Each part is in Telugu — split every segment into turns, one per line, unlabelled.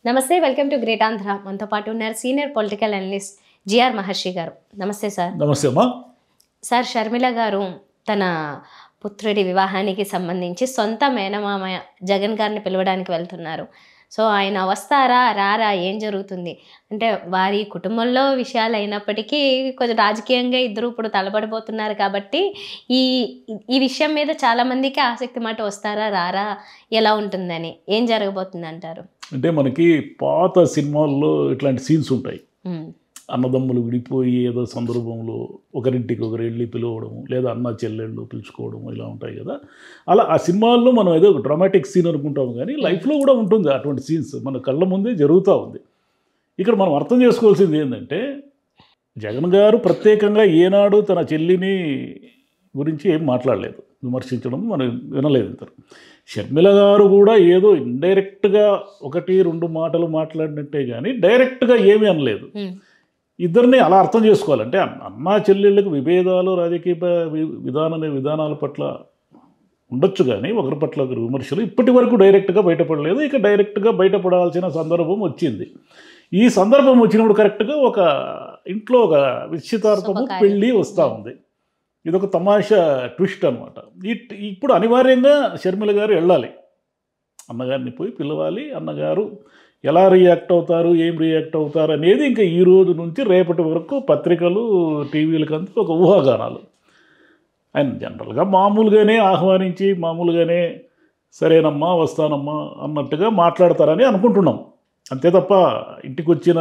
నమస్తే, వెల్కమ్ టు గ్రేట్ ఆంధ్ర. మనతో పాటు ఉన్నారు సీనియర్ పొలిటికల్ అనలిస్ట్ జిఆర్ మహర్షి గారు. నమస్తే సార్.
నమస్తే అమ్మా.
సార్, షర్మిల గారు తన పుత్రుడి వివాహానికి సంబంధించి సొంత మేనమామ జగన్ గారిని పిలవడానికి వెళ్తున్నారు. సో ఆయన వస్తారా రారా, ఏం జరుగుతుంది అంటే వారి కుటుంబంలో విషయాలు అయినప్పటికీ కొంచెం రాజకీయంగా ఇద్దరు ఇప్పుడు తలపడిపోతున్నారు కాబట్టి ఈ ఈ విషయం మీద చాలామందికి ఆసక్తి మాట, వస్తారా రారా, ఎలా ఉంటుందని, ఏం జరగబోతుంది అంటారు?
అంటే మనకి పాత సినిమాల్లో ఇట్లాంటి సీన్స్ ఉంటాయి. అన్నదమ్ములు విడిపోయి ఏదో సందర్భంలో ఒకరింటికి ఒకరు వెళ్ళి పిలవడము, లేదా అన్న చెల్లెళ్ళు పిలుచుకోవడము, ఇలా ఉంటాయి కదా. అలా ఆ సినిమాల్లో మనం ఏదో ఒక డ్రామాటిక్ సీన్ అనుకుంటాము, కానీ లైఫ్లో కూడా ఉంటుంది అటువంటి సీన్స్, మన కళ్ళ ముందే జరుగుతూ ఉంది. ఇక్కడ మనం అర్థం చేసుకోవాల్సింది ఏంటంటే, జగన్ గారు ప్రత్యేకంగా ఏనాడు తన చెల్లిని గురించి ఏం మాట్లాడలేదు, విమర్శించడం మనం వినలేదు. ఇంత షర్మిల గారు కూడా ఏదో ఇండైరెక్ట్గా ఒకటి రెండు మాటలు మాట్లాడినట్టే కానీ డైరెక్ట్గా ఏమీ అనలేదు. ఇద్దరిని అలా అర్థం చేసుకోవాలంటే, అన్నా చెల్లెళ్ళకు విభేదాలు రాజకీయ విధానాల పట్ల ఉండొచ్చు, కానీ ఒకరి పట్ల ఒకరి విమర్శలు ఇప్పటి వరకు డైరెక్ట్గా బయటపడలేదు. ఇక డైరెక్ట్గా బయటపడాల్సిన సందర్భం వచ్చింది. ఈ సందర్భం వచ్చినప్పుడు కరెక్ట్గా ఒక ఇంట్లో ఒక నిశ్చితార్థము పెళ్ళి వస్తూ ఉంది. ఇదొక తమాషా ట్విస్ట్ అనమాట. ఇప్పుడు అనివార్యంగా షర్మిల గారు వెళ్ళాలి, అన్నగారిని పోయి పిలవాలి. అన్నగారు ఎలా రియాక్ట్ అవుతారు, ఏం రియాక్ట్ అవుతారు అనేది ఇంకా ఈ రోజు నుంచి రేపటి వరకు పత్రికలు టీవీలకంతా ఒక ఊహాగానాలు. ఆయన జనరల్గా మామూలుగానే ఆహ్వానించి మామూలుగానే సరేనమ్మా వస్తానమ్మా అన్నట్టుగా మాట్లాడతారని అనుకుంటున్నాం. అంతే తప్ప ఇంటికి వచ్చిన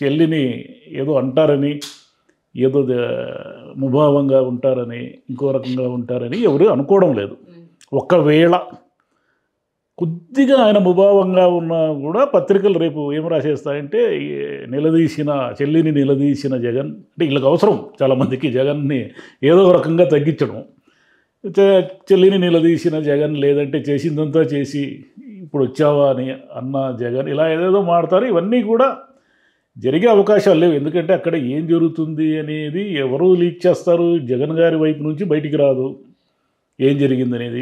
చెల్లిని ఏదో అంటారని, ఏదో ముభావంగా ఉంటారని, ఇంకో రకంగా ఉంటారని ఎవరు అనుకోవడం లేదు. ఒకవేళ కొద్దిగా ఆయన ముభావంగా ఉన్నా కూడా పత్రికలు రేపు ఏం రాసేస్తాయంటే, చెల్లిని నిలదీసిన జగన్, అంటే వీళ్ళకి అవసరం చాలామందికి జగన్ని ఏదో రకంగా తగ్గించడం. చెల్లిని నిలదీసిన జగన్, లేదంటే చేసిందంతా చేసి ఇప్పుడు వచ్చావా అని అన్న జగన్, ఇలా ఏదేదో మాడతారు. ఇవన్నీ కూడా జరిగే అవకాశాలు లేవు. ఎందుకంటే అక్కడ ఏం జరుగుతుంది అనేది ఎవరు లీక్ చేస్తారు, జగన్ గారి వైపు నుంచి బయటికి రాదు ఏం జరిగింది అనేది.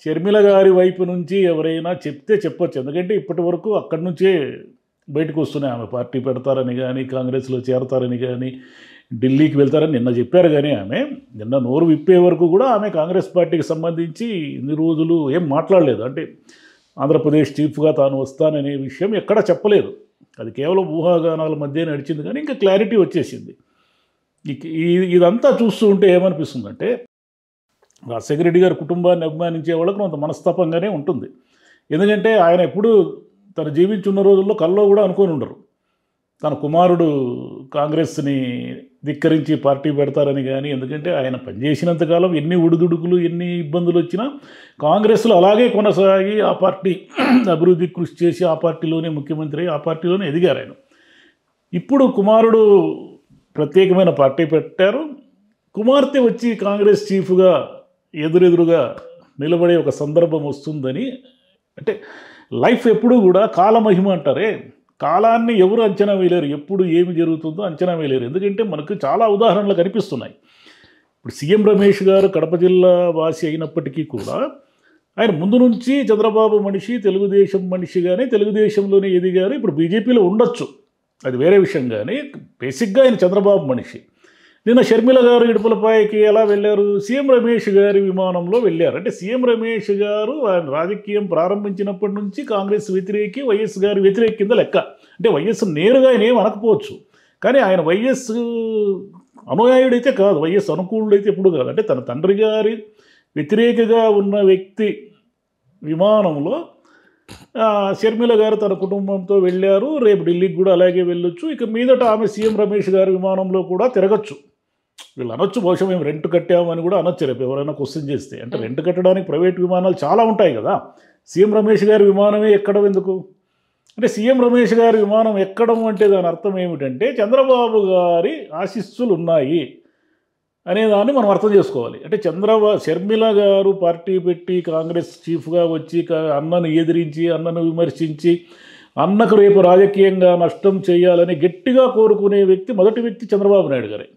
షర్మిల గారి వైపు నుంచి ఎవరైనా చెప్తే చెప్పొచ్చు, ఎందుకంటే ఇప్పటి వరకు అక్కడి నుంచే బయటకు వస్తున్నాయి. ఆమె పార్టీ పెడతారని కానీ, కాంగ్రెస్లో చేరతారని కానీ, ఢిల్లీకి వెళ్తారని నిన్న చెప్పారు. కానీ ఆమె నిన్న నోరు విప్పే వరకు కూడా ఆమె కాంగ్రెస్ పార్టీకి సంబంధించి ఇన్ని రోజులు ఏం మాట్లాడలేదు. అంటే ఆంధ్రప్రదేశ్ చీఫ్గా తాను వస్తాననే విషయం ఎక్కడా చెప్పలేదు. అది కేవలం ఊహాగానాల మధ్య నడిచింది, కానీ ఇంకా క్లారిటీ వచ్చేసింది. ఇదంతా చూస్తూ ఉంటే ఏమనిపిస్తుందంటే, రాజశేఖర రెడ్డి గారి కుటుంబాన్ని అభిమానించే వాళ్ళకు కొంత మనస్తాపంగానే ఉంటుంది. ఎందుకంటే ఆయన ఎప్పుడు తను జీవించున్న రోజుల్లో కల్లో కూడా అనుకొని ఉండరు తన కుమారుడు కాంగ్రెస్ని ధిక్కరించి పార్టీ పెడతారని కానీ. ఎందుకంటే ఆయన పనిచేసినంతకాలం ఎన్ని ఉడుదుడుకులు, ఎన్ని ఇబ్బందులు వచ్చినా కాంగ్రెస్లో అలాగే కొనసాగి ఆ పార్టీ అభివృద్ధి కృషి చేసి ఆ పార్టీలోనే ముఖ్యమంత్రి, ఆ పార్టీలోనే ఎదిగారు ఆయన. ఇప్పుడు కుమారుడు ప్రత్యేకమైన పార్టీ పెట్టారు, కుమార్తె వచ్చి కాంగ్రెస్ చీఫ్గా ఎదురెదురుగా నిలబడే ఒక సందర్భం వస్తుందని. అంటే లైఫ్ ఎప్పుడూ కూడా కాలమహిమ అంటారే, కాలాన్ని ఎవరు అంచనా వేయలేరు, ఎప్పుడు ఏమి జరుగుతుందో అంచనా వేయలేరు. ఎందుకంటే మనకు చాలా ఉదాహరణలు కనిపిస్తున్నాయి. ఇప్పుడు సీఎం రమేష్ గారు కడప జిల్లా వాసి అయినప్పటికీ కూడా ఆయన ముందు నుంచి చంద్రబాబు మనిషి, తెలుగుదేశం మనిషిగానే తెలుగుదేశంలోనే ఎదిగారు. ఇప్పుడు బీజేపీలో ఉండొచ్చు, అది వేరే విషయం. కానీ బేసిక్గా ఆయన చంద్రబాబు మనిషి. నిన్న షర్మిల గారు ఇడుపులపాయకి ఎలా వెళ్ళారు? సీఎం రమేష్ గారి విమానంలో వెళ్ళారు. అంటే సీఎం రమేష్ గారు ఆయన రాజకీయం ప్రారంభించినప్పటి నుంచి కాంగ్రెస్ వ్యతిరేకి, వైఎస్ గారి వ్యతిరేక కింద లెక్క. అంటే వైఎస్ నేరుగా ఆయన ఏం అనకపోవచ్చు, కానీ ఆయన వైఎస్ అనుయాయుడైతే కాదు, వైఎస్ అనుకూలుడైతే ఎప్పుడు కాదు. అంటే తన తండ్రి గారి వ్యతిరేకగా ఉన్న వ్యక్తి విమానంలో షర్మిల గారు తన కుటుంబంతో వెళ్ళారు. రేపు ఢిల్లీకి కూడా అలాగే వెళ్ళొచ్చు. ఇక మీదట ఆమె సీఎం రమేష్ గారి విమానంలో కూడా తిరగచ్చు. వీళ్ళు అనొచ్చు, బహుశా మేము రెంట్ కట్టామని కూడా అనొచ్చు రేపు ఎవరైనా క్వశ్చన్ చేస్తే. అంటే రెంట్ కట్టడానికి ప్రైవేట్ విమానాలు చాలా ఉంటాయి కదా, సీఎం రమేష్ గారి విమానమే ఎక్కడం ఎందుకు? అంటే సీఎం రమేష్ గారి విమానం ఎక్కడం అంటే దాని అర్థం ఏమిటంటే చంద్రబాబు గారి ఆశీస్సులు ఉన్నాయి అనేదాన్ని మనం అర్థం చేసుకోవాలి. అంటే షర్మిల గారు పార్టీ పెట్టి కాంగ్రెస్ చీఫ్గా వచ్చి అన్నను ఎదిరించి, అన్నను విమర్శించి, అన్నకు రేపు రాజకీయంగా నష్టం చేయాలని గట్టిగా కోరుకునే మొదటి వ్యక్తి చంద్రబాబు నాయుడు గారే.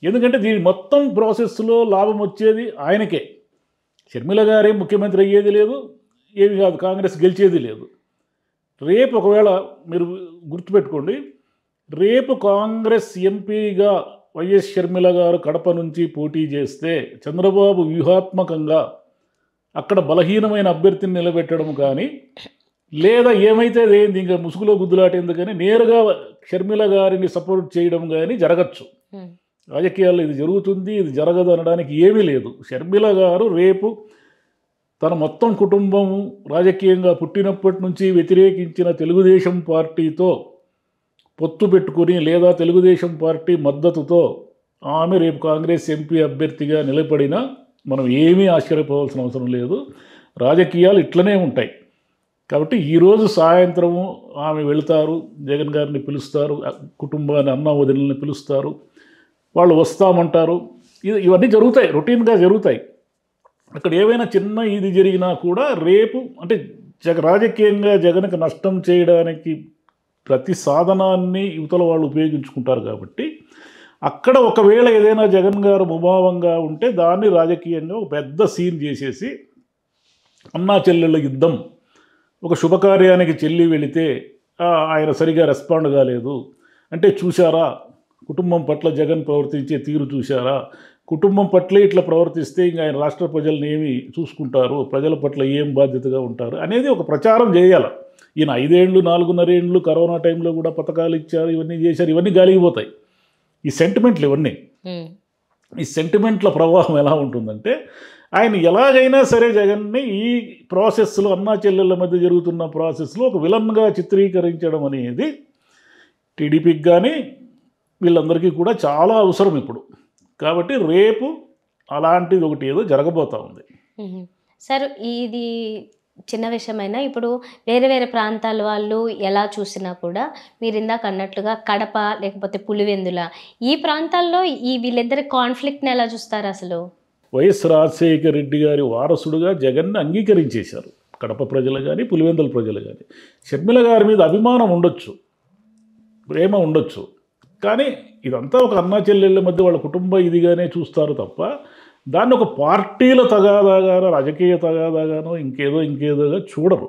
ఎందుకంటే దీని మొత్తం ప్రాసెస్లో లాభం వచ్చేది ఆయనకే. షర్మిల గారే ముఖ్యమంత్రి అయ్యేది లేదు, ఏమి కాదు, కాంగ్రెస్ గెలిచేది లేదు. రేపు ఒకవేళ మీరు గుర్తుపెట్టుకోండి, రేపు కాంగ్రెస్ ఎంపీగా వైఎస్ షర్మిల గారు కడప నుంచి పోటీ చేస్తే చంద్రబాబు వ్యూహాత్మకంగా అక్కడ బలహీనమైన అభ్యర్థిని నిలబెట్టడం కానీ, లేదా ఏమైతే అదేంది ఇంకా ముసుగులో గుద్దులాటేందుకని నేరుగా షర్మిల గారిని సపోర్ట్ చేయడం కానీ జరగచ్చు. రాజకీయాల్లో ఇది జరుగుతుంది, ఇది జరగదు అనడానికి ఏమీ లేదు. షర్మిల గారు రేపు తన మొత్తం కుటుంబం రాజకీయంగా పుట్టినప్పటి నుంచి వ్యతిరేకించిన తెలుగుదేశం పార్టీతో పొత్తు పెట్టుకుని, లేదా తెలుగుదేశం పార్టీ మద్దతుతో ఆమె రేపు కాంగ్రెస్ ఎంపీ అభ్యర్థిగా నిలబడినా మనం ఏమీ ఆశ్చర్యపోవాల్సిన అవసరం లేదు. రాజకీయాలు ఇట్లనే ఉంటాయి. కాబట్టి ఈరోజు సాయంత్రము ఆమె వెళతారు, జగన్ గారిని పిలుస్తారు, కుటుంబాన్ని అన్న వదినల్ని పిలుస్తారు, వాళ్ళు వస్తామంటారు. ఇవన్నీ జరుగుతాయి, రొటీన్గా జరుగుతాయి. అక్కడ ఏవైనా చిన్న ఇది జరిగినా కూడా రేపు అంటే రాజకీయంగా జగన్కి నష్టం చేయడానికి ప్రతి సాధనాన్ని యువతల వాళ్ళు ఉపయోగించుకుంటారు. కాబట్టి అక్కడ ఒకవేళ ఏదైనా జగన్ గారు ముభావంగా ఉంటే దాన్ని రాజకీయంగా ఒక పెద్ద సీన్ చేసేసి అన్నా చెల్లెళ్ళ యుద్ధం, ఒక శుభకార్యానికి చెల్లి వెళితే ఆయన సరిగా రెస్పాండ్ కాలేదు అంటే చూశారా, కుటుంబం పట్ల జగన్ ప్రవర్తించే తీరు చూశారా, కుటుంబం పట్లే ఇట్లా ప్రవర్తిస్తే ఇంకా ఆయన రాష్ట్ర ప్రజలను ఏమి చూసుకుంటారు, ప్రజల పట్ల ఏం బాధ్యతగా ఉంటారు అనేది ఒక ప్రచారం చేయాలి. ఈయన 5 ఏళ్ళు 4.5 ఏళ్ళు కరోనా టైంలో కూడా పథకాలు ఇచ్చారు, ఇవన్నీ చేశారు, ఇవన్నీ గాలిగిపోతాయి. ఈ సెంటిమెంట్లు ఇవన్నీ, ఈ సెంటిమెంట్ల ప్రవాహం ఎలా ఉంటుందంటే ఆయన ఎలాగైనా సరే జగన్ని ఈ ప్రాసెస్లో అన్నా చెల్లెళ్ళ మధ్య జరుగుతున్న ప్రాసెస్లో ఒక విలన్గా చిత్రీకరించడం అనేది టీడీపీకి కానీ వీళ్ళందరికీ కూడా చాలా అవసరం ఇప్పుడు. కాబట్టి రేపు అలాంటిది ఒకటి ఏదో జరగబోతూ ఉంది.
సార్, ఇది చిన్న విషయమైనా ఇప్పుడు వేరే వేరే ప్రాంతాల వాళ్ళు ఎలా చూసినా కూడా మీరు ఇందాక అన్నట్లుగా కడప లేకపోతే పులివెందుల ఈ ప్రాంతాల్లో ఈ వీళ్ళిద్దరి కాన్ఫ్లిక్ట్ని ఎలా చూస్తారు? అసలు
వైఎస్ రాజశేఖర రెడ్డి గారి వారసుడుగా జగన్ని అంగీకరించేశారు కడప ప్రజలు కానీ పులివెందుల ప్రజలు కానీ. షర్మిల గారి మీద అభిమానం ఉండొచ్చు, ప్రేమ ఉండొచ్చు, కానీ ఇదంతా ఒక అన్నా చెల్లెళ్ళ మధ్య వాళ్ళ కుటుంబ ఇదిగానే చూస్తారు తప్ప దాన్ని ఒక పార్టీల తగాదాగానో రాజకీయ తగాదాగానో ఇంకేదోగా చూడరు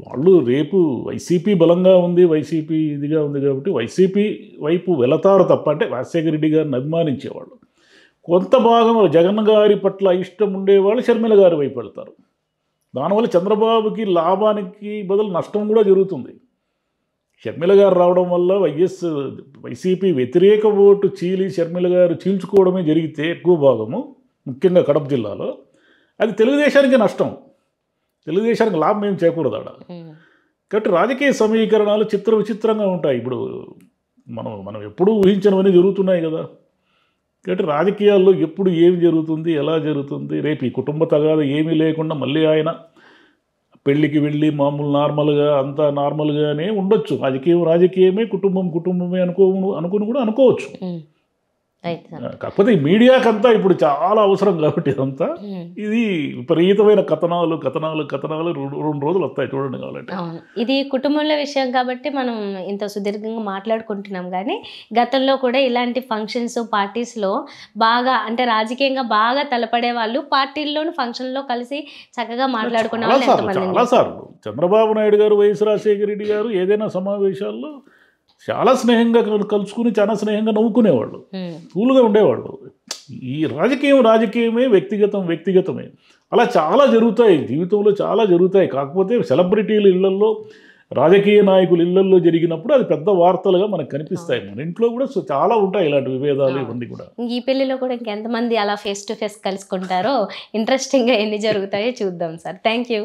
వాళ్ళు. రేపు వైసీపీ బలంగా ఉంది, వైసీపీ ఇదిగా ఉంది కాబట్టి వైసీపీ వైపు వెళతారు తప్ప, అంటే రాజశేఖర రెడ్డి గారిని అభిమానించేవాళ్ళు కొంత భాగం జగన్ గారి పట్ల ఇష్టం ఉండేవాళ్ళు షర్మిల గారి వైపు వెళ్తారు. దానివల్ల చంద్రబాబుకి లాభానికి బదులు నష్టం కూడా జరుగుతుంది. షర్మిల గారు రావడం వల్ల వైసీపీ వ్యతిరేక ఓటు షర్మిల గారు చీల్చుకోవడమే జరిగితే ఎక్కువ భాగము, ముఖ్యంగా కడప జిల్లాలో, అది తెలుగుదేశానికి నష్టం, తెలుగుదేశానికి లాభం ఏం చేకూడదు ఆడ. కాబట్టి రాజకీయ సమీకరణాలు విచిత్రంగా ఉంటాయి. ఇప్పుడు మనం ఎప్పుడూ ఊహించినవన్నీ జరుగుతున్నాయి కదా. కాబట్టి రాజకీయాల్లో ఎప్పుడు ఏమి జరుగుతుంది, ఎలా జరుగుతుంది, రేపు ఈ కుటుంబ తగాదా ఏమీ లేకుండా మళ్ళీ ఆయన పెళ్ళికి వెళ్ళి మామూలు నార్మల్గా అంతా నార్మల్గానే ఉండొచ్చు. రాజకీయమే, కుటుంబమే అనుకుని కూడా అనుకోవచ్చు. కాకపోతే ఈ మీడియాకంతా ఇప్పుడు చాలా అవసరం కాబట్టి ఇదంతా ఇది విపరీతమైన కథనాలు 2 రోజులు వస్తాయి చూడండి కావాలంటే.
ఇది కుటుంబంలో విషయం కాబట్టి మనం ఇంత సుదీర్ఘంగా మాట్లాడుకుంటున్నాం. కానీ గతంలో కూడా ఇలాంటి ఫంక్షన్స్ పార్టీస్లో బాగా అంటే రాజకీయంగా బాగా తలపడే వాళ్ళు పార్టీల్లోని ఫంక్షన్లో కలిసి చక్కగా మాట్లాడుకునే వాళ్ళు
చాలాసార్లు చంద్రబాబు నాయుడు గారు, వైఎస్ రాజశేఖర రెడ్డి గారు ఏదైనా సమావేశాల్లో చాలా స్నేహంగా కలుసుకుని చాలా స్నేహంగా నవ్వుకునేవాళ్ళు, కూల్గా ఉండేవాళ్ళు. ఈ రాజకీయమే, వ్యక్తిగతమే. అలా చాలా జరుగుతాయి జీవితంలో, చాలా జరుగుతాయి. కాకపోతే సెలబ్రిటీల ఇళ్లల్లో, రాజకీయ నాయకుల ఇళ్లల్లో జరిగినప్పుడు అది పెద్ద వార్తలుగా మనకు కనిపిస్తాయి. మన ఇంట్లో కూడా చాలా ఉంటాయి ఇలాంటి విభేదాలు ఇవన్నీ కూడా.
ఈ పెళ్లిలో కూడా ఇంకెంతమంది అలా ఫేస్ టు ఫేస్ కలుసుకుంటారో ఇంట్రెస్టింగ్గా ఎన్ని జరుగుతాయో చూద్దాం సార్. Thank you.